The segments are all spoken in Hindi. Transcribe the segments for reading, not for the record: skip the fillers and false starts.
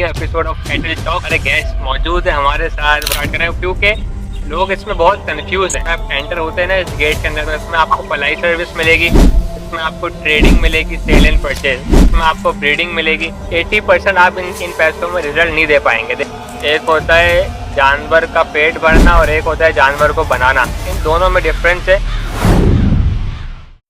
New episode of cattle talk. अरे गेस्ट मौजूद है हमारे साथ, स्टार्ट करें क्योंकि लोग इसमें बहुत कंफ्यूज हैं। आप एंटर होते हैं ना इस गेट के अंदर, तो इसमें आपको पलाई सर्विस मिलेगी, इसमें आपको ट्रेडिंग मिलेगी, सेल एंड परचेज, इसमें आपको ब्रीडिंग मिलेगी। 80% आप इन पैसों में रिजल्ट नहीं दे पाएंगे। एक होता है जानवर का पेट भरना और एक होता है जानवर को बनाना, इन दोनों में डिफरेंस है।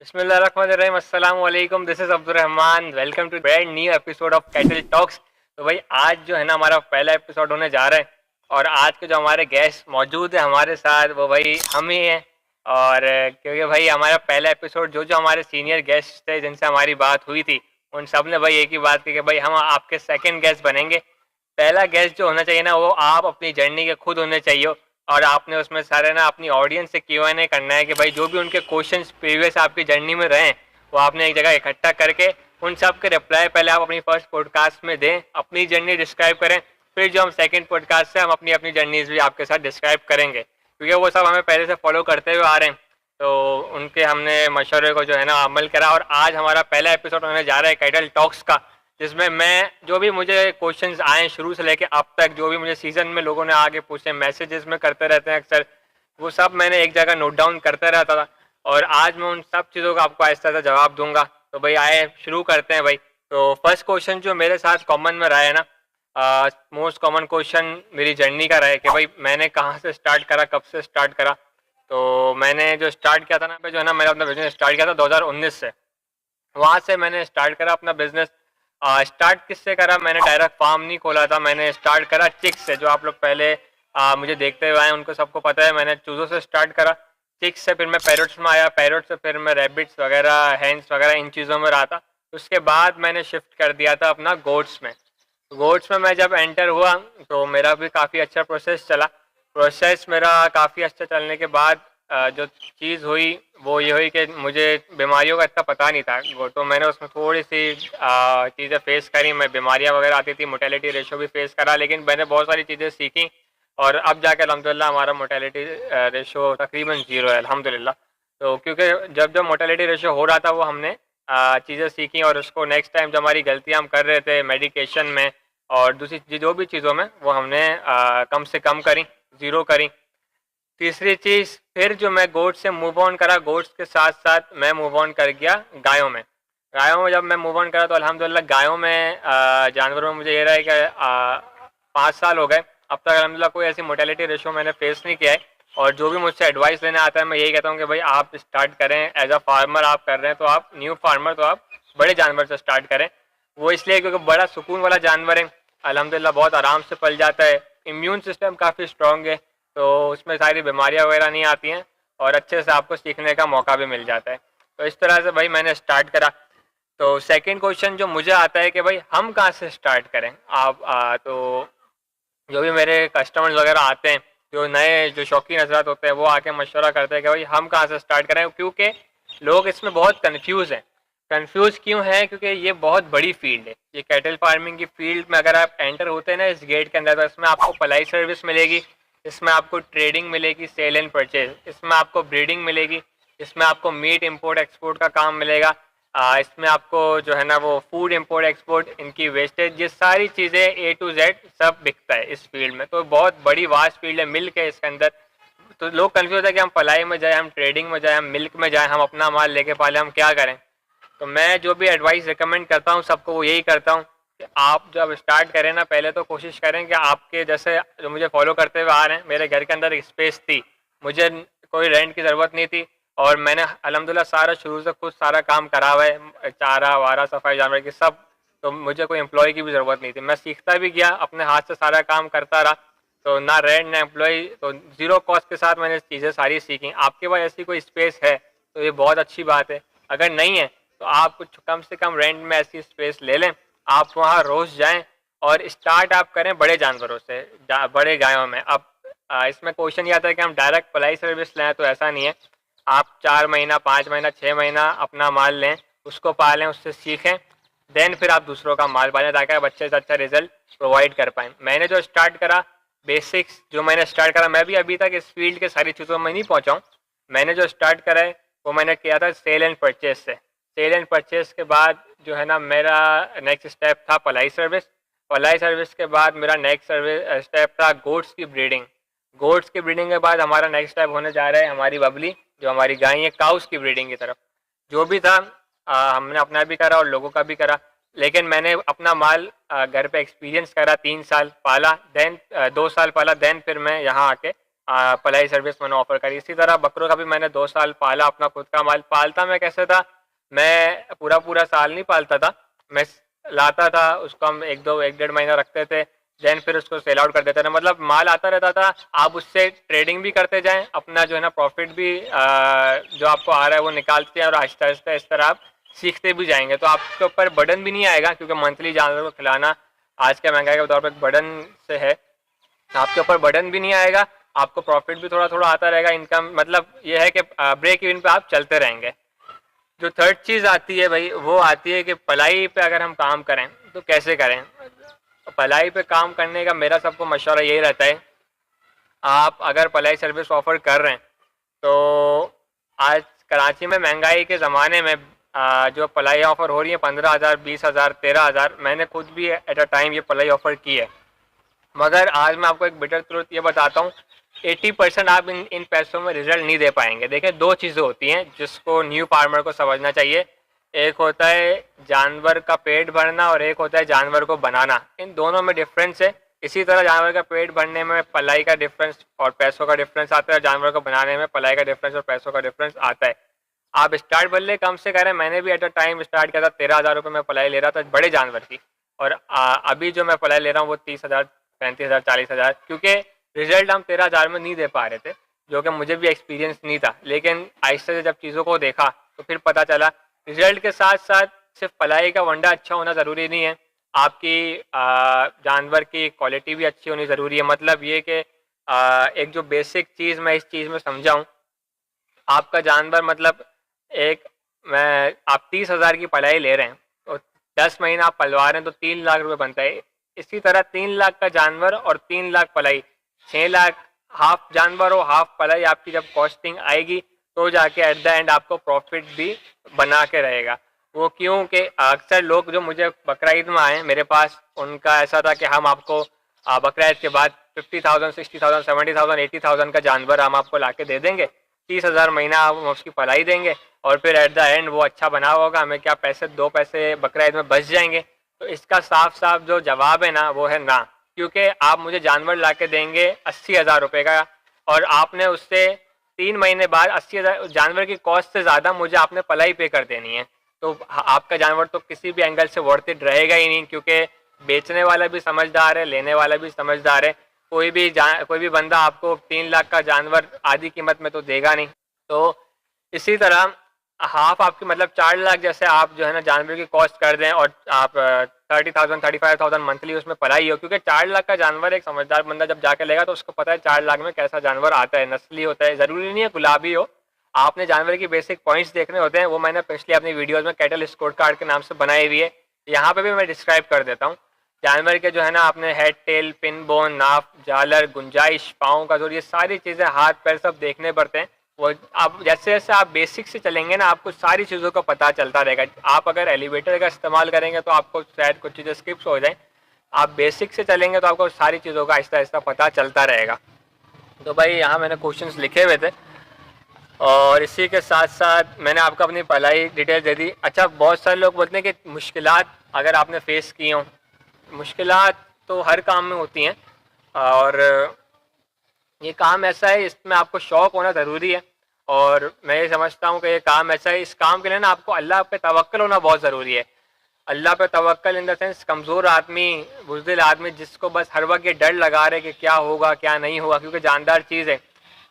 बिस्मिल्लाहिर्रहमानिर्रहीम, अस्सलाम वालेकुम, this is Abdul Rahman, welcome to brand new episode of cattle talks. तो भाई आज जो है ना हमारा पहला एपिसोड होने जा रहा है और आज के जो हमारे गेस्ट मौजूद है हमारे साथ वो भाई हम ही हैं। और क्योंकि भाई हमारा पहला एपिसोड जो जो हमारे सीनियर गेस्ट थे जिनसे हमारी बात हुई थी उन सब ने भाई एक ही बात की कि भाई हम आपके सेकंड गेस्ट बनेंगे। पहला गेस्ट जो होना चाहिए ना वो आप अपनी जर्नी के खुद होने चाहिए और आपने उसमें सारे ना अपनी ऑडियंस से Q&A करना है कि भाई जो भी उनके क्वेश्चंस प्रीवियस आपकी जर्नी में रहे वो आपने एक जगह इकट्ठा करके उन सब के रिप्लाई पहले आप अपनी फर्स्ट पॉडकास्ट में दें, अपनी जर्नी डिस्क्राइब करें, फिर जो हम सेकंड पॉडकास्ट से हम अपनी अपनी जर्नीज भी आपके साथ डिस्क्राइब करेंगे क्योंकि वो सब हमें पहले से फॉलो करते हुए आ रहे हैं। तो उनके हमने मशवरे को जो है ना अमल करा और आज हमारा पहला एपिसोड होने जा रहा है कैटल टॉक्स का, जिसमें मैं जो भी मुझे क्वेश्चंस आए शुरू से लेके अब तक, जो भी मुझे सीजन में लोगों ने आगे पूछे, मैसेजेस में करते रहते हैं अक्सर, वो सब मैंने एक जगह नोट डाउन करता रहता था और आज मैं उन सब चीज़ों का आपको आहिस्ता आहिस्ता जवाब दूंगा। तो भाई आए शुरू करते हैं भाई। तो फर्स्ट क्वेश्चन जो मेरे साथ कॉमन में रहा है ना, मोस्ट कॉमन क्वेश्चन मेरी जर्नी का रहा है कि भाई मैंने कहाँ से स्टार्ट करा, कब से स्टार्ट करा। तो मैंने जो स्टार्ट किया था ना जो है ना मैंने अपना बिजनेस स्टार्ट किया था 2019 से, वहाँ से मैंने स्टार्ट करा अपना बिजनेस। स्टार्ट किससे करा, मैंने डायरेक्ट फार्म नहीं खोला था, मैंने स्टार्ट करा चिक्स से। जो आप लोग पहले मुझे देखते हुए आए उनको सबको पता है, मैंने चूज़ों से स्टार्ट करा, चिक्स से फिर मैं पैरोट्स में आया, पैरोट से फिर मैं रैबिट्स वगैरह, हैंस वगैरह इन चीज़ों में रहा था। उसके बाद मैंने शिफ्ट कर दिया था अपना गोट्स में। गोट्स में मैं जब एंटर हुआ तो मेरा भी काफ़ी अच्छा प्रोसेस चला। प्रोसेस मेरा काफ़ी अच्छा चलने के बाद जो चीज़ हुई वो ये हुई कि मुझे बीमारियों का इतना पता नहीं था, तो मैंने उसमें थोड़ी सी चीज़ें फेस करी। मैं बीमारियां वगैरह आती थी, मोटेलिटी रेशो भी फेस करा, लेकिन मैंने बहुत सारी चीज़ें सीखी और अब जाके अल्हम्दुलिल्लाह हमारा मोटेलिटी रेशो तकरीबन 0 है अल्हम्दुलिल्लाह। तो क्योंकि जब जब मोटेलिटी रेशो हो रहा था वो हमने चीज़ें सीखी और उसको नेक्स्ट टाइम जो हमारी गलतियाँ हम कर रहे थे मेडिकेशन में और दूसरी जो भी चीज़ों में वो हमने कम से कम करी, 0 करी। तीसरी चीज़ फिर जो मैं गोट से मूव ऑन करा, गोट्स के साथ साथ मैं मूव ऑन कर गया गायों में। गायों में जब मैं मूव ऑन करा तो अल्हम्दुलिल्लाह गायों में जानवरों में मुझे ये रहा है कि 5 साल हो गए, अब तक अल्हम्दुलिल्लाह कोई ऐसी मोटेलिटी रेशो मैंने फेस नहीं किया है। और जो भी मुझसे एडवाइस लेने आता है मैं यही कहता हूँ कि भाई आप स्टार्ट करें, एज अ फार्मर आप कर रहे हैं तो आप न्यू फार्मर तो आप बड़े जानवर से स्टार्ट करें। वो इसलिए क्योंकि बड़ा सुकून वाला जानवर है, अल्हम्दुलिल्लाह बहुत आराम से पल जाता है, इम्यून सिस्टम काफ़ी स्ट्रॉन्ग है, तो उसमें सारी बीमारियां वगैरह नहीं आती हैं और अच्छे से आपको सीखने का मौका भी मिल जाता है। तो इस तरह से भाई मैंने स्टार्ट करा। तो सेकंड क्वेश्चन जो मुझे आता है कि भाई हम कहाँ से स्टार्ट करें। आप तो जो भी मेरे कस्टमर्स वगैरह आते हैं, जो नए जो शौकीन हजरात होते हैं वो आके मशवरा करते हैं कि भाई हम कहाँ से स्टार्ट करें, क्योंकि लोग इसमें बहुत कन्फ्यूज़ हैं। कंफ्यूज क्यों है, क्योंकि ये बहुत बड़ी फील्ड है। ये कैटल फार्मिंग की फील्ड में अगर आप एंटर होते हैं ना इस गेट के अंदर, तो इसमें आपको पलाई सर्विस मिलेगी, इसमें आपको ट्रेडिंग मिलेगी, सेल एंड परचेज, इसमें आपको ब्रीडिंग मिलेगी, इसमें आपको मीट इंपोर्ट एक्सपोर्ट का काम मिलेगा, इसमें आपको जो है ना वो फूड इंपोर्ट एक्सपोर्ट, इनकी वेस्टेज, ये सारी चीज़ें A to Z सब बिकता है इस फील्ड में। तो बहुत बड़ी वास्ट फील्ड है, मिल्क है इसके अंदर। तो लोग कन्फ्यूज है कि हम पलाई में जाए, हम ट्रेडिंग में जाए, हम मिल्क में जाए, हम अपना माल लेके पाले, हम क्या करें। तो मैं जो भी एडवाइस रिकमेंड करता हूँ सबको वो यही करता हूँ कि आप जब स्टार्ट करें ना पहले तो कोशिश करें कि आपके जैसे जो मुझे फॉलो करते हुए आ रहे हैं, मेरे घर के अंदर एक स्पेस थी, मुझे कोई रेंट की ज़रूरत नहीं थी और मैंने अल्हम्दुलिल्लाह सारा शुरू से खुद सारा काम करा हुआ है, चारा वारा सफाई जानवर की सब। तो मुझे कोई एम्प्लॉय की भी ज़रूरत नहीं थी, मैं सीखता भी गया, अपने हाथ से सारा काम करता रहा। तो ना रेंट ना एम्प्लॉय, तो 0 कॉस्ट के साथ मैंने चीज़ें सारी सीखी। आपके पास ऐसी कोई स्पेस है तो ये बहुत अच्छी बात है, अगर नहीं है तो आप कुछ कम से कम रेंट में ऐसी स्पेस ले लें, आप वहाँ रोज़ जाएं और स्टार्ट आप करें बड़े जानवरों से, बड़े गायों में। अब इसमें क्वेश्चन ये आता है कि हम डायरेक्ट पलाई सर्विस लें, तो ऐसा नहीं है। आप 4 महीना 5 महीना 6 महीना अपना माल लें, उसको पालें, उससे सीखें, देन फिर आप दूसरों का माल पालें ताकि आप अच्छे से अच्छा रिजल्ट प्रोवाइड कर पाएँ। मैंने जो स्टार्ट करा, बेसिक्स जो मैंने स्टार्ट करा, मैं भी अभी तक इस फील्ड के सारी चीज़ों में नहीं पहुँचा हूँ। मैंने जो स्टार्ट करा है वो मैंने किया था सेल एंड परचेज से। सेल एंड परचेज के बाद जो है ना मेरा नेक्स्ट स्टेप था पलाई सर्विस। पलाई सर्विस के बाद मेरा नेक्स्ट सर्विस स्टेप था गोट्स की ब्रीडिंग। गोट्स की ब्रीडिंग के बाद हमारा नेक्स्ट स्टेप होने जा रहा है हमारी बबली, जो हमारी गाय है, काउस की ब्रीडिंग की तरफ। जो भी था हमने अपना भी करा और लोगों का भी करा, लेकिन मैंने अपना माल घर पे एक्सपीरियंस करा, 3 साल पाला, देन 2 साल पाला, देन फिर मैं यहाँ आके पलाई सर्विस मैंने ऑफर करी। इसी तरह बकरों का भी मैंने 2 साल पाला, अपना खुद का माल। पालता मैं कैसे था, मैं पूरा पूरा साल नहीं पालता था, मैं लाता था उसको, हम एक डेढ़ महीना रखते थे, देन फिर उसको सेल आउट कर देते थे। मतलब माल आता रहता था, आप उससे ट्रेडिंग भी करते जाएं, अपना जो है ना प्रॉफिट भी जो आपको आ रहा है वो निकालते हैं, और आहिस्ता आहिस्ता इस तरह आप सीखते भी जाएंगे, तो आपके ऊपर बर्डन भी नहीं आएगा, क्योंकि मंथली जानवर को खिलाना आज के महंगाई के दौर पर बर्डन से है। आपके ऊपर बर्डन भी नहीं आएगा, आपको प्रॉफिट भी थोड़ा थोड़ा आता रहेगा, इनकम मतलब ये है कि ब्रेक इवन पे आप चलते रहेंगे। जो थर्ड चीज़ आती है भाई, वो आती है कि पलाई पे अगर हम काम करें तो कैसे करें। पलाई पे काम करने का मेरा सबको मशवरा यही रहता है, आप अगर पलाई सर्विस ऑफर कर रहे हैं तो आज कराची में महंगाई के ज़माने में जो पलाई ऑफ़र हो रही है 15,000, 20,000, 13,000, मैंने खुद भी एट अ टाइम ये पलाई ऑफ़र की है। मगर आज मैं आपको एक बिटर ट्रुथ ये बताता हूँ, 80% आप इन पैसों में रिजल्ट नहीं दे पाएंगे। देखिए, दो चीज़ें होती हैं जिसको न्यू फार्मर को समझना चाहिए। एक होता है जानवर का पेट भरना और एक होता है जानवर को बनाना, इन दोनों में डिफरेंस है। इसी तरह जानवर का पेट भरने में पलाई का डिफरेंस और पैसों का डिफरेंस आता है, जानवर को बनाने में पलाई का डिफरेंस और पैसों का डिफरेंस आता है। आप स्टार्ट भले कम से करें, मैंने भी एट अ टाइम स्टार्ट किया था, 13,000 रुपये में पलाई ले रहा था बड़े जानवर की, और अभी जो मैं पलाई ले रहा हूँ वो 30,000, 35,000, 40,000, क्योंकि रिजल्ट हम 13,000 में नहीं दे पा रहे थे, जो कि मुझे भी एक्सपीरियंस नहीं था। लेकिन आहिस्ते से जब चीज़ों को देखा तो फिर पता चला रिजल्ट के साथ साथ सिर्फ पलाई का वंडा अच्छा होना ज़रूरी नहीं है, आपकी जानवर की क्वालिटी भी अच्छी होनी ज़रूरी है। मतलब ये कि एक जो बेसिक चीज़ मैं इस चीज़ में समझाऊँ, आपका जानवर मतलब एक मैं आप 30,000 की पलाई ले रहे हैं तो 10 महीना आप पलवा रहे हैं तो 3 लाख रुपए बनता है। इसी तरह 3 लाख का जानवर और 3 लाख पलाई, 6 लाख, हाफ जानवर हो हाफ पलाई, आपकी जब कॉस्टिंग आएगी तो जाके एट द एंड आपको प्रॉफिट भी बना के रहेगा। वो क्यों कि अक्सर लोग जो मुझे बकरा ईद में आए मेरे पास, उनका ऐसा था कि हम आपको बकरा ईद के बाद 50,000, 60,000, 70,000, 80,000 का जानवर हम आपको ला के दे देंगे, 30,000 महीना हम उसकी पलाई देंगे, और फिर एट द एंड वो अच्छा बना होगा, हमें क्या पैसे, 2 पैसे बकरा ईद में बच जाएंगे। तो इसका साफ साफ जो जवाब है ना वो है ना, क्योंकि आप मुझे जानवर ला के देंगे 80,000 रुपये का, और आपने उससे 3 महीने बाद 80,000 जानवर की कॉस्ट से ज़्यादा मुझे आपने पलाई पे कर देनी है, तो आपका जानवर तो किसी भी एंगल से वर्थ इट रहेगा ही नहीं, क्योंकि बेचने वाला भी समझदार है, लेने वाला भी समझदार है। कोई भी बंदा आपको 3 लाख का जानवर आधी कीमत में तो देगा नहीं। तो इसी तरह हाफ आपकी मतलब 4 लाख जैसे आप जो है ना जानवर की कॉस्ट कर दें, और आप 30,000, 35,000 मंथली उसमें पलाई हो, क्योंकि 4 लाख का जानवर एक समझदार बंदा जब जाके लेगा तो उसको पता है 4 लाख में कैसा जानवर आता है, नस्ली होता है, ज़रूरी नहीं है गुलाबी हो। आपने जानवर की बेसिक पॉइंट्स देखने होते हैं, वो मैंने पिछले अपनी वीडियोज़ में कैटल स्कोर कार्ड के नाम से बनाई हुई है, यहाँ पर भी मैं डिस्क्राइब कर देता हूँ। जानवर के जो है ना आपने हेड, टेल, पिन, बोन, नाफ, जालर, गुंजाइश, पाँव का जोर, ये सारी चीज़ें, हाथ पैर सब देखने पड़ते हैं। वो आप जैसे जैसे आप बेसिक से चलेंगे ना, आपको सारी चीज़ों का पता चलता रहेगा। आप अगर एलिवेटर का इस्तेमाल करेंगे तो आपको शायद कुछ चीज़ें स्किप्स हो जाएं, आप बेसिक से चलेंगे तो आपको सारी चीज़ों का आहिस्ता आहिस्ता पता चलता रहेगा। तो भाई यहाँ मैंने क्वेश्चंस लिखे हुए थे, और इसी के साथ साथ मैंने आपको अपनी पढ़ाई डिटेल दे दी। अच्छा, बहुत सारे लोग बोलते हैं कि मुश्किलात अगर आपने फेस की हों, मुश्किलात तो हर काम में होती हैं, और ये काम ऐसा है इसमें आपको शौक़ होना ज़रूरी है, और मैं ये समझता हूँ कि ये काम ऐसा है, इस काम के लिए ना आपको अल्लाह पे तवक्कल होना बहुत ज़रूरी है। अल्लाह पे तवक्कल इन द सेंस, कमज़ोर आदमी, बुज़दिल आदमी जिसको बस हर वक्त ये डर लगा रहे कि क्या होगा क्या नहीं होगा, क्योंकि जानदार चीज़ है,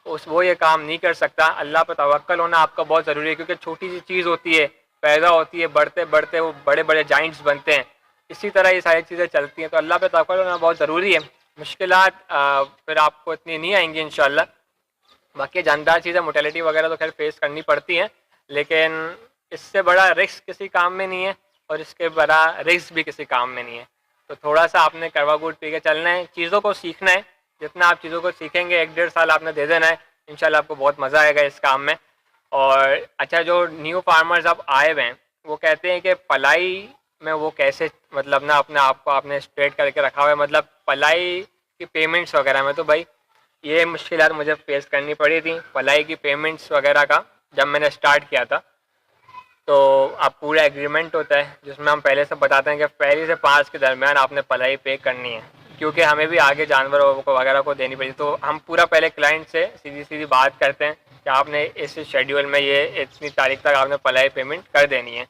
वो ये काम नहीं कर सकता। अल्लाह पे तवक्कल होना आपका बहुत ज़रूरी है, क्योंकि छोटी सी चीज़ होती है, पैदा होती है, बढ़ते बढ़ते वो बड़े बड़े जाइंट्स बनते हैं। इसी तरह ये सारी चीज़ें चलती हैं, तो अल्लाह पे तवक्कल होना बहुत ज़रूरी है। मुश्किलात फिर आपको इतनी नहीं आएंगी इंशाल्लाह। बाकी जानदार चीज़ें, मोटेलिटी वगैरह तो खैर फेस करनी पड़ती हैं, लेकिन इससे बड़ा रिस्क किसी काम में नहीं है, और इसके बड़ा रिस्क भी किसी काम में नहीं है। तो थोड़ा सा आपने करवा गुड़ पी के चलना है, चीज़ों को सीखना है। जितना आप चीज़ों को सीखेंगे, 1-1.5 साल आपने दे देना है, इंशाल्लाह आपको बहुत मज़ा आएगा इस काम में। और अच्छा, जो न्यू फार्मर्स अब आए हुए हैं वो कहते हैं कि पलाई में वो कैसे मतलब ना अपने आप को आपने स्ट्रेट करके रखा हुआ है, मतलब पलाई की पेमेंट्स वगैरह में। तो भाई ये मुश्किलात मुझे फेस करनी पड़ी थी पलाई की पेमेंट्स वगैरह का जब मैंने स्टार्ट किया था। तो अब पूरा एग्रीमेंट होता है जिसमें हम पहले से बताते हैं कि पहली से 5 के दरमियान आपने पलाई पे करनी है, क्योंकि हमें भी आगे जानवरों को वगैरह को देनी पड़ी। तो हम पूरा पहले क्लाइंट से सीधी सीधी बात करते हैं कि आपने इस शेड्यूल में ये इतनी तारीख तक आपने पलाई पेमेंट कर देनी है।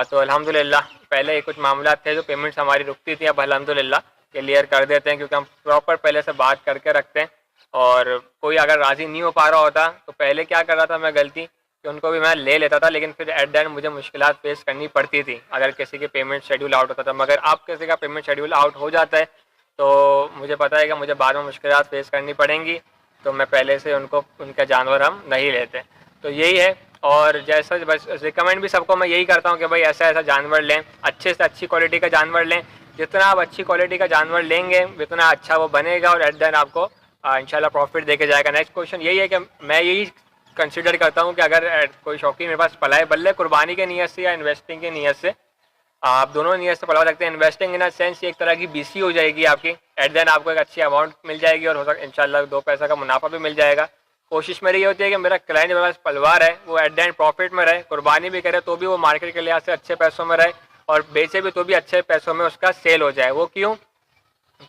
तो अल्हम्दुलिल्लाह पहले कुछ मामला थे जो पेमेंट्स हमारी रुकती थी, अब अल्हम्दुलिल्लाह क्लियर कर देते हैं, क्योंकि हम प्रॉपर पहले से बात करके रखते हैं। और कोई अगर राज़ी नहीं हो पा रहा होता तो पहले क्या कर रहा था मैं गलती कि उनको भी मैं ले लेता था, लेकिन फिर एट द एंड मुझे मुश्किलात फेस करनी पड़ती थी अगर किसी के पेमेंट शेड्यूल आउट होता था। मगर अब किसी का पेमेंट शेड्यूल आउट हो जाता है तो मुझे पता है कि मुझे बाद में मुश्किलात फेस करनी पड़ेंगी, तो मैं पहले से उनको उनका जानवर हम नहीं लेते। तो यही है। और जैसा बस रिकमेंड भी सबको मैं यही करता हूँ कि भाई ऐसा ऐसा जानवर लें, अच्छे से अच्छी क्वालिटी का जानवर लें। जितना आप अच्छी क्वालिटी का जानवर लेंगे उतना अच्छा वो बनेगा और एट द एंड आपको इंशाल्लाह प्रॉफिट देके जाएगा। नेक्स्ट क्वेश्चन यही है कि मैं यही कंसिडर करता हूँ कि अगर कोई शौकीन मेरे पास पलाए बल्ले कुर्बानी के नियत से या इन्वेस्टिंग की नियत से, आप दोनों नियत से पलवा सकते हैं। इन्वेस्टिंग इन सेंस एक तरह की बीसी हो जाएगी आपकी, एट देन आपको एक अच्छी अमाउंट मिल जाएगी और हो सकता इंशाल्लाह 2 पैसा का मुनाफा भी मिल जाएगा। कोशिश मेरी ये होती है कि मेरा क्लाइंट मेरे पास पलवार है वो एट द एंड प्रॉफिट में रहे, कुर्बानी भी करे तो भी वो मार्केट के लिहाज से अच्छे पैसों में रहे और बेचे भी तो भी अच्छे पैसों में उसका सेल हो जाए। वो क्यों?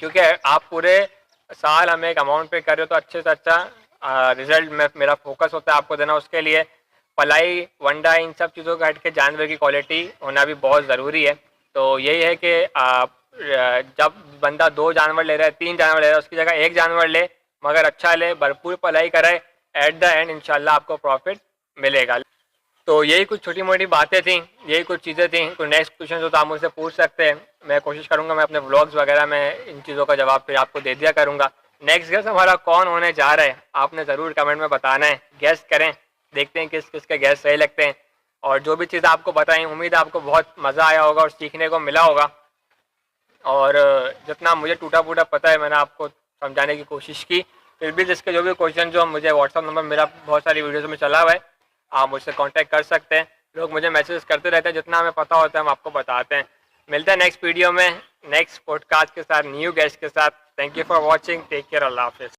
क्योंकि आप पूरे साल हमें एक अमाउंट पे कर रहे हो तो अच्छे से अच्छा रिजल्ट में मेरा फोकस होता है आपको देना। उसके लिए पलाई वंडा इन सब चीज़ों को हट के जानवर की क्वालिटी होना भी बहुत ज़रूरी है। तो यही है कि आप जब बंदा 2 जानवर ले रहा है 3 जानवर ले रहा है उसकी जगह 1 जानवर ले, मगर अच्छा ले, भरपूर पलाई कराए, एट द एंड इंशाल्लाह आपको प्रॉफिट मिलेगा। तो यही कुछ छोटी मोटी बातें थी, यही कुछ चीज़ें थी। कोई नेक्स्ट क्वेश्चन हो तो आप मुझसे पूछ सकते हैं, मैं कोशिश करूंगा मैं अपने व्लॉग्स वगैरह में इन चीज़ों का जवाब फिर आपको दे दिया करूंगा। नेक्स्ट गेस्ट हमारा कौन होने जा रहा है आपने ज़रूर कमेंट में बताना है, गेस्ट करें, देखते हैं किस किस के गेस्ट सही लगते हैं। और जो भी चीज़ आपको बताएं उम्मीद है आपको बहुत मज़ा आया होगा और सीखने को मिला होगा। और जितना मुझे टूटा फूटा पता है मैंने आपको समझाने की कोशिश की। फिर भी जिसके जो भी क्वेश्चन जो मुझे व्हाट्सअप नंबर मेरा बहुत सारी वीडियोज़ में चला हुआ है, आप मुझसे कांटेक्ट कर सकते हैं। लोग मुझे मैसेज करते रहते हैं, जितना हमें पता होता है हम आपको बताते हैं। मिलते हैं नेक्स्ट वीडियो में नेक्स्ट पॉडकास्ट के साथ न्यू गेस्ट के साथ। Thank you for watching, take care, अल्लाह हाफिज़।